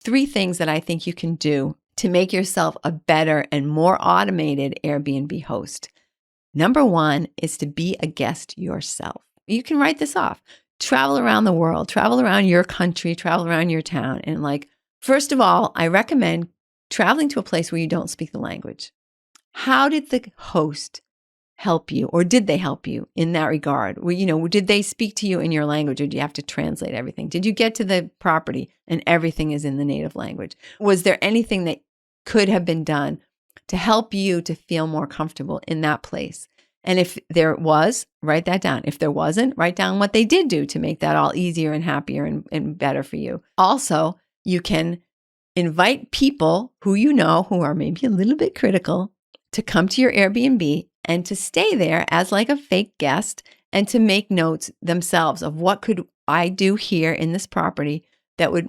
3 things that I think you can do to make yourself a better and more automated Airbnb host. Number 1 is to be a guest yourself. You can write this off. Travel around the world, travel around your country, travel around your town. And first of all, I recommend traveling to a place where you don't speak the language. How did the host help you, or did they help you in that regard? Did they speak to you in your language, or do you have to translate everything? Did you get to the property and everything is in the native language? Was there anything that could have been done to help you to feel more comfortable in that place? And if there was, write that down. If there wasn't, write down what they did do to make that all easier and happier and better for you. Also, you can invite people who you know who are maybe a little bit critical to come to your Airbnb and to stay there as like a fake guest and to make notes themselves of what could I do here in this property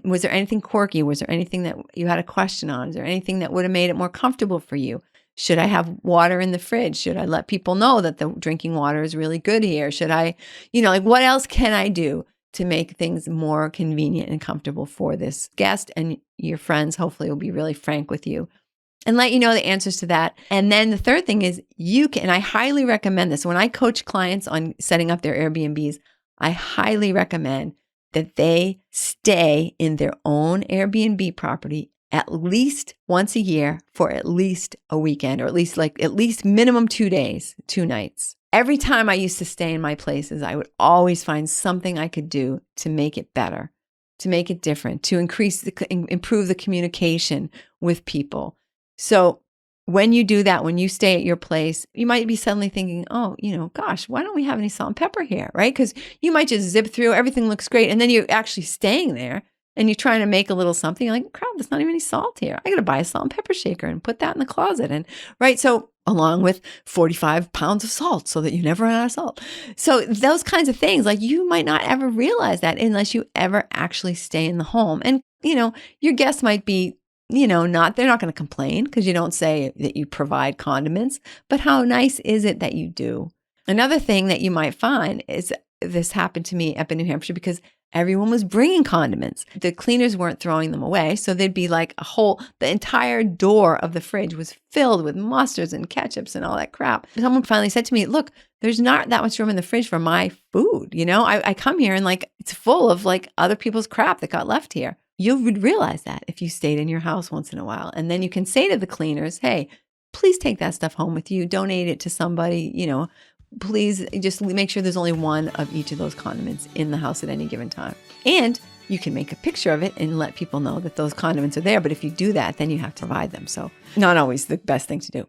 was there anything quirky? Was there anything that you had a question on? Is there anything that would have made it more comfortable for you? Should I have water in the fridge? Should I let people know that the drinking water is really good here? Should I, what else can I do to make things more convenient and comfortable for this guest? And your friends hopefully will be really frank with you and let you know the answers to that. And then the third thing is and I highly recommend this. When I coach clients on setting up their Airbnbs, I highly recommend that they stay in their own Airbnb property at least once a year for at least a weekend, or at least minimum 2 days, 2 nights. Every time I used to stay in my places, I would always find something I could do to make it better, to make it different, to improve the communication with people. So when you do that, when you stay at your place, you might be suddenly thinking, oh, gosh, why don't we have any salt and pepper here, right? Because you might just zip through, everything looks great, and then you're actually staying there and you're trying to make a little something. You're like, crap, there's not even any salt here. I got to buy a salt and pepper shaker and put that in the closet. And right, so along with 45 pounds of salt so that you never run out of salt. So those kinds of things, you might not ever realize that unless you ever actually stay in the home. And, your guests might be they're not going to complain because you don't say that you provide condiments, but how nice is it that you do? Another thing that you might find is, this happened to me up in New Hampshire because everyone was bringing condiments. The cleaners weren't throwing them away. So there'd be the entire door of the fridge was filled with mustards and ketchups and all that crap. Someone finally said to me, look, there's not that much room in the fridge for my food. I come here and it's full of other people's crap that got left here. You would realize that if you stayed in your house once in a while. And then you can say to the cleaners, hey, please take that stuff home with you. Donate it to somebody, please just make sure there's only one of each of those condiments in the house at any given time. And you can make a picture of it and let people know that those condiments are there. But if you do that, then you have to provide them. So not always the best thing to do.